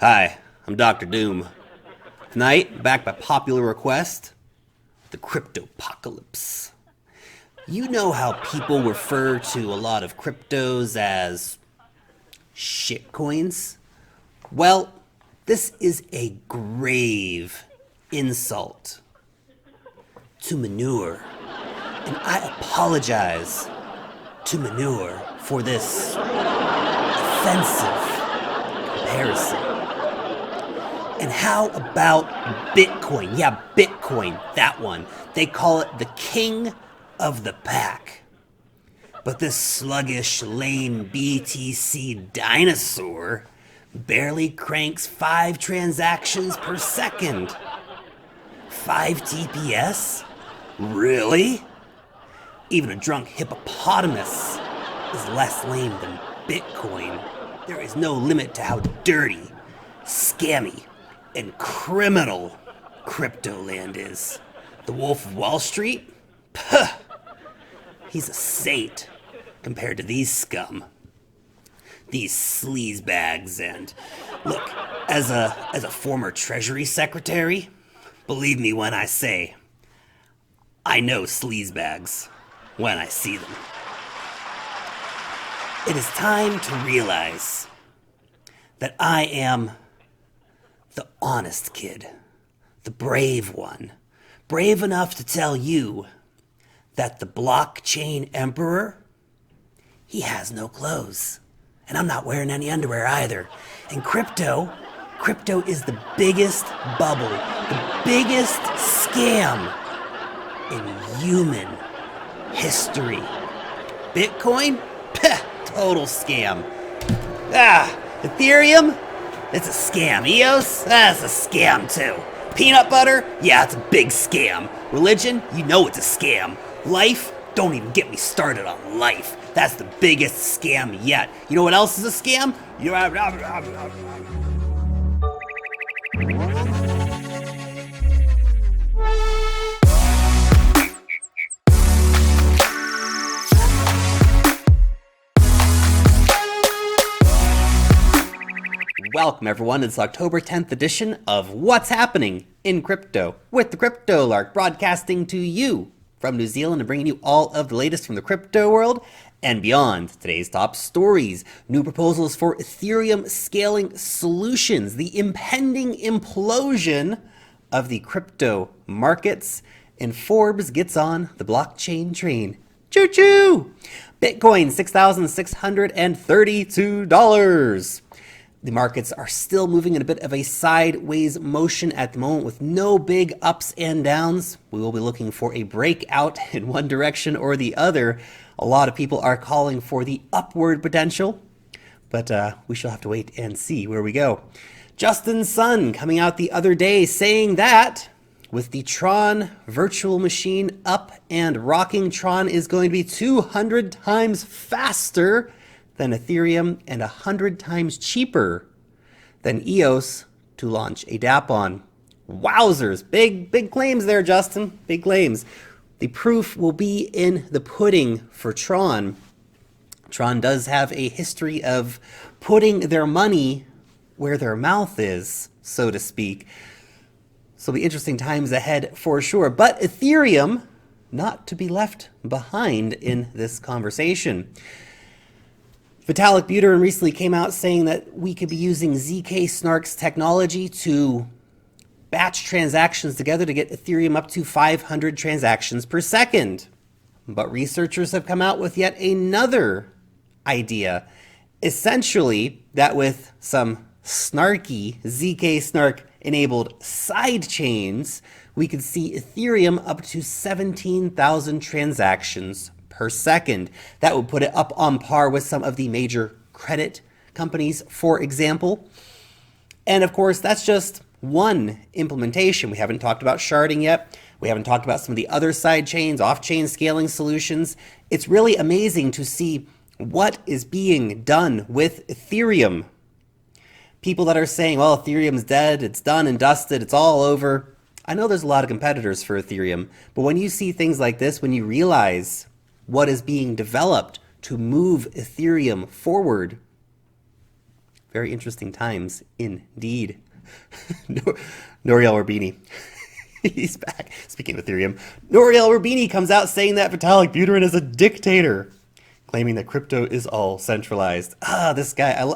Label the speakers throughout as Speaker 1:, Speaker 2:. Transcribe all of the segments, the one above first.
Speaker 1: Hi, I'm Dr. Doom. Tonight, back by popular request, the cryptopocalypse. You know how people refer to a lot of cryptos as shitcoins? Well, this is a grave insult to manure. And I apologize to manure for this offensive comparison. And how about Bitcoin? Yeah, Bitcoin, that one. They call it the king of the pack. But this sluggish, lame BTC dinosaur barely cranks 5 transactions per second. 5 TPS? Really? Even a drunk hippopotamus is less lame than Bitcoin. There is no limit to how dirty, scammy, and criminal cryptoland is. The Wolf of Wall Street? Puh! He's a saint compared to these scum. These sleazebags. And look, as a former Treasury Secretary, believe me when I say, I know sleazebags when I see them. It is time to realize that I am the honest kid, the brave one, brave enough to tell you that the blockchain emperor, he has no clothes. And I'm not wearing any underwear either. And crypto is the biggest bubble, the biggest scam in human history. Bitcoin? Peh, total scam. Ethereum? It's a scam. EOS? That's a scam too. Peanut butter? Yeah, it's a big scam. Religion? You know it's a scam. Life? Don't even get me started on life. That's the biggest scam yet. You know what else is a scam? Welcome everyone, it's October 10th edition of What's Happening in Crypto with the Crypto Lark, broadcasting to you from New Zealand and bringing you all of the latest from the crypto world and beyond. Today's top stories: new proposals for Ethereum scaling solutions, the impending implosion of the crypto markets, and Forbes gets on the blockchain train. Choo-choo! Bitcoin, $6,632. The markets are still moving in a bit of a sideways motion at the moment with no big ups and downs. We will be looking for a breakout in one direction or the other. A lot of people are calling for the upward potential, but we shall have to wait and see where we go. Justin Sun coming out the other day saying that with the Tron virtual machine up and rocking, Tron is going to be 200 times faster than Ethereum and 100 times cheaper than EOS to launch a dApp on. Wowzers, big claims there, Justin, big claims. The proof will be in the pudding for Tron. Tron does have a history of putting their money where their mouth is, so to speak. So it'll be interesting times ahead for sure. But Ethereum, not to be left behind in this conversation. Vitalik recently came out saying that we could be using ZK Snark's technology to batch transactions together to get Ethereum up to 500 transactions per second. But researchers have come out with yet another idea. Essentially, that with some snarky ZK Snark enabled side chains, we could see Ethereum up to 17,000 transactions per second. That would put it up on par with some of the major credit companies, for example. And of course, that's just one implementation. We haven't talked about sharding yet. We haven't talked about some of the other side chains, off-chain scaling solutions. It's really amazing to see what is being done with Ethereum. People that are saying, well, Ethereum's dead, it's done and dusted, it's all over. I know there's a lot of competitors for Ethereum, but when you see things like this, when you realize what is being developed to move Ethereum forward, Very interesting times indeed. Nouriel Roubini. He's back. Speaking of Ethereum, Nouriel Roubini comes out saying that Vitalik Buterin is a dictator, claiming that crypto is all centralized. This guy,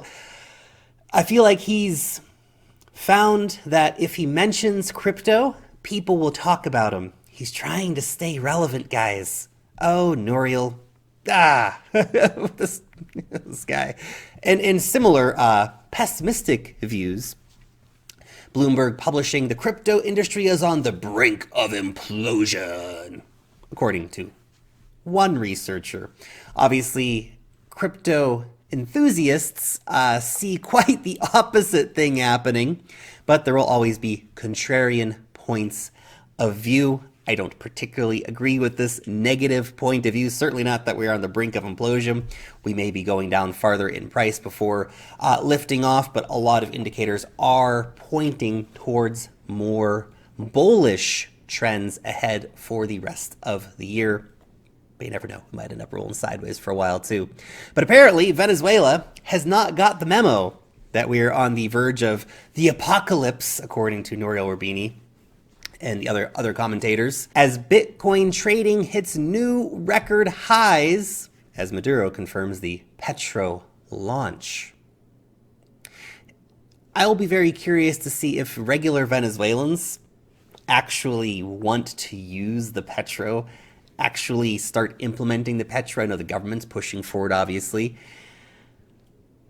Speaker 1: I feel like he's found that if he mentions crypto, people will talk about him. He's trying to stay relevant, guys. Oh, Nouriel. This guy. And in similar pessimistic views, Bloomberg publishing the crypto industry is on the brink of implosion, according to one researcher. Obviously, crypto enthusiasts see quite the opposite thing happening, but there will always be contrarian points of view. I don't particularly agree with this negative point of view, certainly not that we're on the brink of implosion. We may be going down farther in price before lifting off, but a lot of indicators are pointing towards more bullish trends ahead for the rest of the year. But you never know, we might end up rolling sideways for a while too. But apparently Venezuela has not got the memo that we are on the verge of the apocalypse, according to Nouriel Roubini and the other commentators, as Bitcoin trading hits new record highs, as Maduro confirms the Petro launch. I will be very curious to see if regular Venezuelans actually want to use the Petro, actually start implementing the Petro. I know the government's pushing forward, obviously,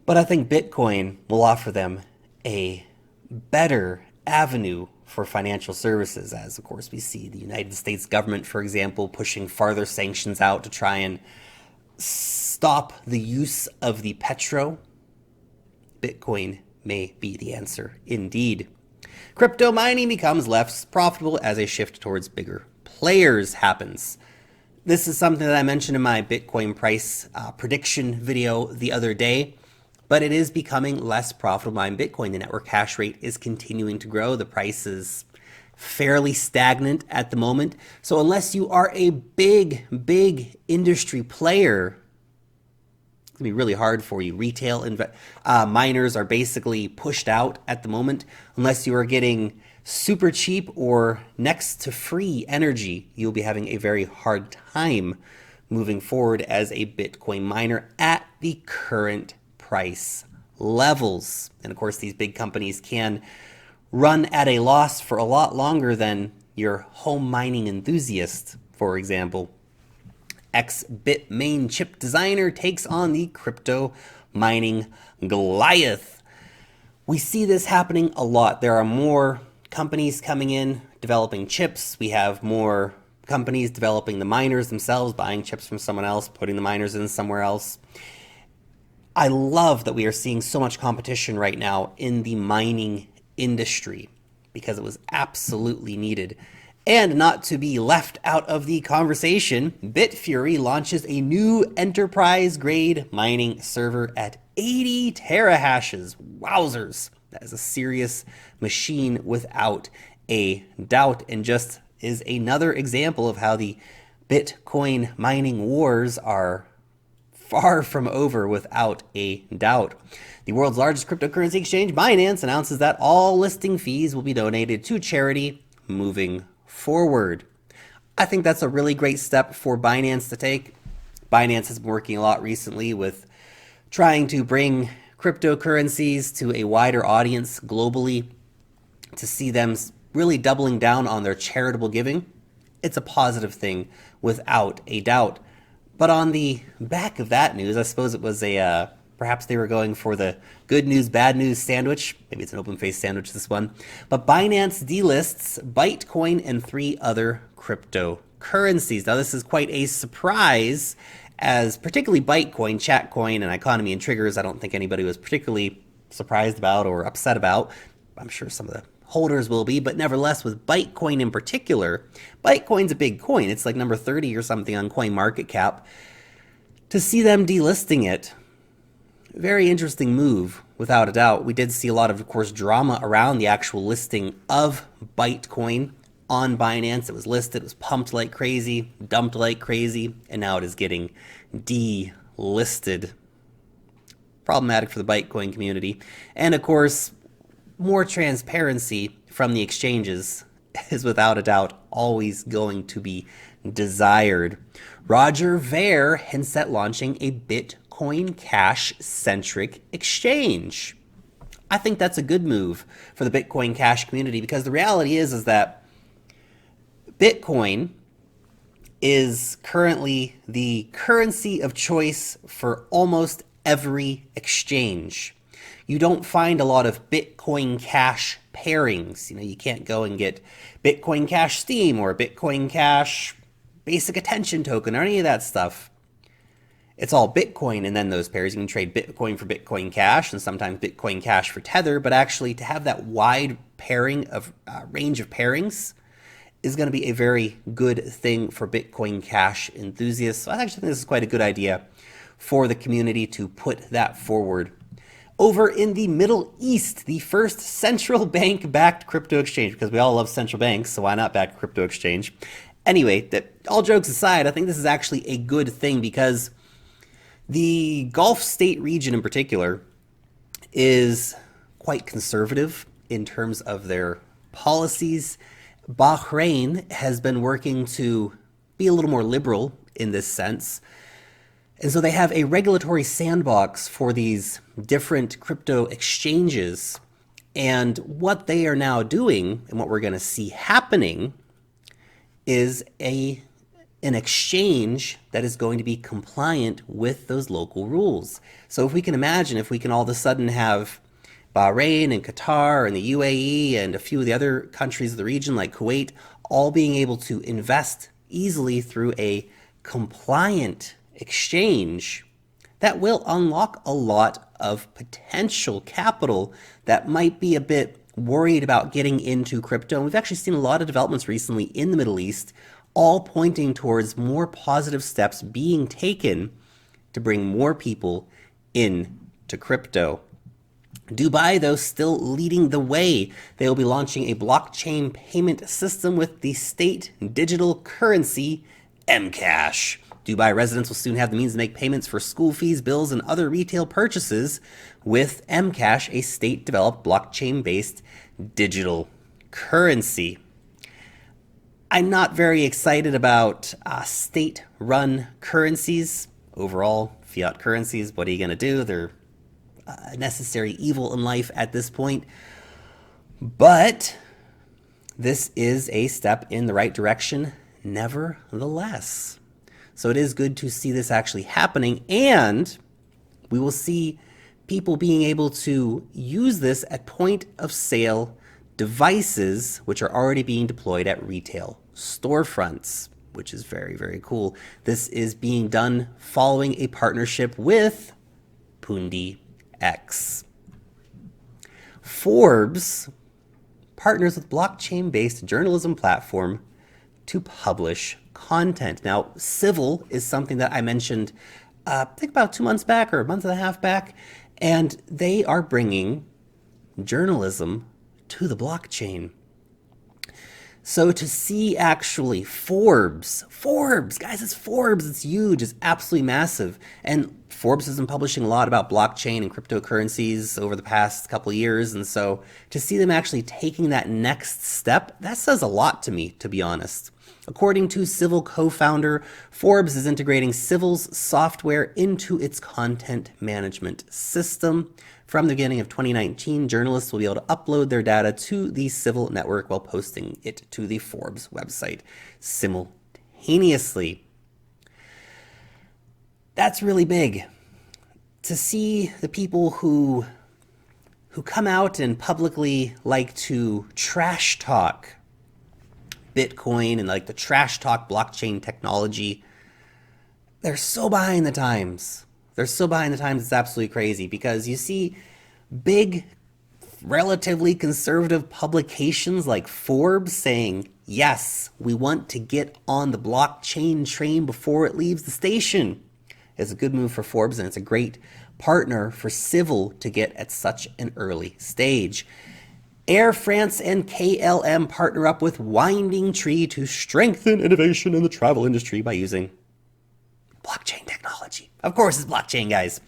Speaker 1: but I think Bitcoin will offer them a better avenue for financial services, as of course we see the United States government, for example, pushing farther sanctions out to try and stop the use of the Petro. Bitcoin may be the answer indeed. Crypto mining becomes less profitable as a shift towards bigger players happens. This is something that I mentioned in my Bitcoin price prediction video the other day, but it is becoming less profitable to mine Bitcoin. The network hash rate is continuing to grow. The price is fairly stagnant at the moment. So unless you are a big industry player, it's going to be really hard for you. Retail miners are basically pushed out at the moment. Unless you are getting super cheap or next to free energy, you'll be having a very hard time moving forward as a Bitcoin miner at the current price levels. And of course, these big companies can run at a loss for a lot longer than your home mining enthusiast, for example. Ex-Bitmain chip designer takes on the crypto mining Goliath. We see this happening a lot. There are more companies coming in, developing chips. We have more companies developing the miners themselves, buying chips from someone else, putting the miners in somewhere else. I love that we are seeing so much competition right now in the mining industry because it was absolutely needed. And not to be left out of the conversation, Bitfury launches a new enterprise-grade mining server at 80 terahashes. Wowzers. That is a serious machine without a doubt, and just is another example of how the Bitcoin mining wars are far from over without a doubt. The world's largest cryptocurrency exchange, Binance, announces that all listing fees will be donated to charity moving forward. I think that's a really great step for Binance to take. Binance has been working a lot recently with trying to bring cryptocurrencies to a wider audience globally, to see them really doubling down on their charitable giving. It's a positive thing without a doubt. But on the back of that news, I suppose it was perhaps they were going for the good news, bad news sandwich. Maybe it's an open-faced sandwich, this one. But Binance delists Bitcoin and 3 other cryptocurrencies. Now, this is quite a surprise, as particularly Bitcoin, Chatcoin, and Economy and Triggers, I don't think anybody was particularly surprised about or upset about. I'm sure some of the holders will be, but nevertheless, with Bitcoin in particular, Bitcoin's a big coin. It's like number 30 or something on CoinMarketCap. To see them delisting it, very interesting move, without a doubt. We did see a lot of course, drama around the actual listing of Bitcoin on Binance. It was listed, it was pumped like crazy, dumped like crazy, and now it is getting delisted. problematic for the Bitcoin community. And of course, more transparency from the exchanges is without a doubt always going to be desired. Roger Ver hints at launching a Bitcoin Cash-centric exchange. I think that's a good move for the Bitcoin Cash community, because the reality is that Bitcoin is currently the currency of choice for almost every exchange. You don't find a lot of Bitcoin Cash pairings. You can't go and get Bitcoin Cash Steam or Bitcoin Cash Basic Attention Token or any of that stuff. It's all Bitcoin and then those pairs. You can trade Bitcoin for Bitcoin Cash and sometimes Bitcoin Cash for Tether, but actually to have that wide pairing of range of pairings is going to be a very good thing for Bitcoin Cash enthusiasts. So I actually think this is quite a good idea for the community to put that forward. Over in the Middle East, the first central bank-backed crypto exchange, because we all love central banks, so why not back crypto exchange? Anyway, all jokes aside, I think this is actually a good thing, because the Gulf state region in particular is quite conservative in terms of their policies. Bahrain has been working to be a little more liberal in this sense. And so they have a regulatory sandbox for these different crypto exchanges. And what they are now doing, and what we're going to see happening, is an exchange that is going to be compliant with those local rules. So if we can imagine, if we can all of a sudden have Bahrain and Qatar and the UAE and a few of the other countries of the region like Kuwait all being able to invest easily through a compliant exchange, that will unlock a lot of potential capital that might be a bit worried about getting into crypto. And we've actually seen a lot of developments recently in the Middle East, all pointing towards more positive steps being taken to bring more people into crypto. Dubai, though, still leading the way. They will be launching a blockchain payment system with the state digital currency, Mcash. Dubai residents will soon have the means to make payments for school fees, bills, and other retail purchases with Mcash, a state-developed blockchain-based digital currency. I'm not very excited about state-run currencies. Overall, fiat currencies, what are you going to do? They're a necessary evil in life at this point. But this is a step in the right direction, nevertheless. So it is good to see this actually happening, and we will see people being able to use this at point of sale devices, which are already being deployed at retail storefronts, which is very, very cool. This is being done following a partnership with Pundi X. Forbes partners with blockchain-based journalism platform to publish content. Now, Civil is something that I mentioned, I think about 2 months back or a month and a half back, and they are bringing journalism to the blockchain. So to see actually Forbes, guys, it's Forbes, it's huge, it's absolutely massive. And Forbes has been publishing a lot about blockchain and cryptocurrencies over the past couple of years. And so to see them actually taking that next step, that says a lot to me, to be honest. According to Civil co-founder, Forbes is integrating Civil's software into its content management system. From the beginning of 2019, journalists will be able to upload their data to the Civil network while posting it to the Forbes website simultaneously. That's really big. To see the people who come out and publicly like to trash talk Bitcoin and like the trash talk blockchain technology, they're so behind the times. They're so behind the times, it's absolutely crazy, because you see big, relatively conservative publications like Forbes saying, yes, we want to get on the blockchain train before it leaves the station. It's a good move for Forbes, and it's a great partner for Civil to get at such an early stage. Air France and KLM partner up with WindingTree to strengthen innovation in the travel industry by using blockchain technology. Of course, it's blockchain, guys.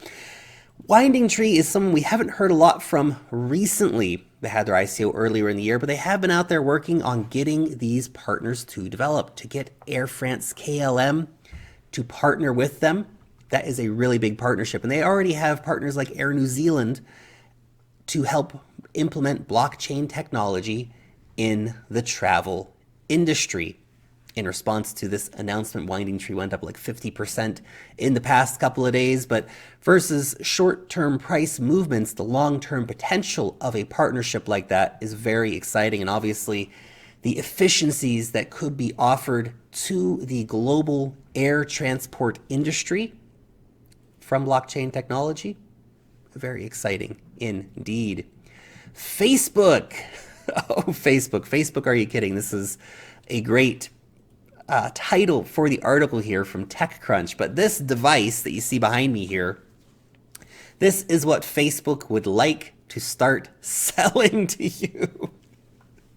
Speaker 1: WindingTree is someone we haven't heard a lot from recently. They had their ICO earlier in the year, but they have been out there working on getting these partners to develop, to get Air France KLM to partner with them. That is a really big partnership. And they already have partners like Air New Zealand to help implement blockchain technology in the travel industry. In response to this announcement, WindingTree went up like 50% in the past couple of days. But versus short-term price movements, the long-term potential of a partnership like that is very exciting. And obviously, the efficiencies that could be offered to the global air transport industry from blockchain technology, very exciting indeed. Facebook. Oh, Facebook. Facebook, are you kidding? This is a great title for the article here from TechCrunch, but this device that you see behind me here, this is what Facebook would like to start selling to you.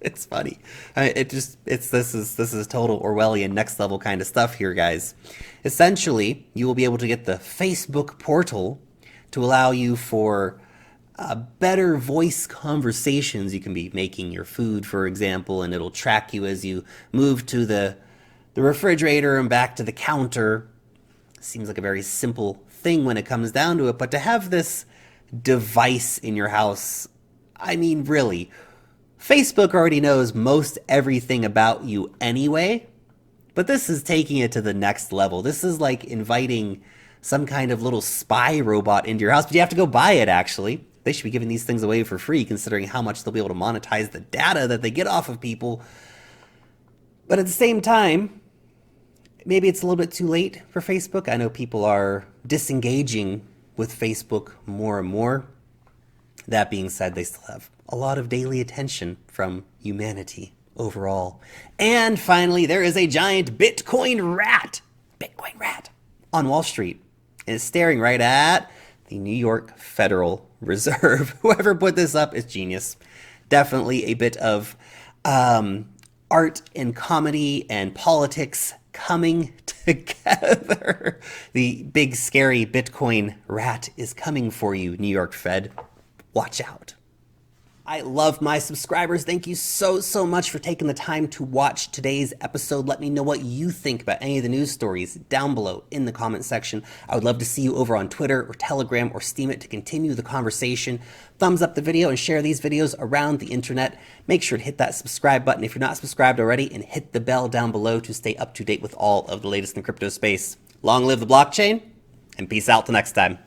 Speaker 1: It's funny. This is total Orwellian next level kind of stuff here, guys. Essentially, you will be able to get the Facebook portal to allow you for better voice conversations. You can be making your food, for example, and it'll track you as you move to the refrigerator and back to the counter. Seems like a very simple thing when it comes down to it, but to have this device in your house, I mean, really, Facebook already knows most everything about you anyway, but this is taking it to the next level. This is like inviting some kind of little spy robot into your house, but you have to go buy it, actually. They should be giving these things away for free, considering how much they'll be able to monetize the data that they get off of people. But at the same time, maybe it's a little bit too late for Facebook. I know people are disengaging with Facebook more and more. That being said, they still have a lot of daily attention from humanity overall. And finally, there is a giant Bitcoin rat on Wall Street. And it's staring right at the New York Federal Reserve. Whoever put this up is genius. Definitely a bit of art and comedy and politics coming together. The big scary Bitcoin rat is coming for you, New York Fed. Watch out. I love my subscribers. Thank you so much for taking the time to watch today's episode. Let me know what you think about any of the news stories down below in the comment section. I would love to see you over on Twitter or Telegram or Steemit to continue the conversation. Thumbs up the video and share these videos around the internet. Make sure to hit that subscribe button if you're not subscribed already, and hit the bell down below to stay up to date with all of the latest in crypto space. Long live the blockchain, and peace out till next time.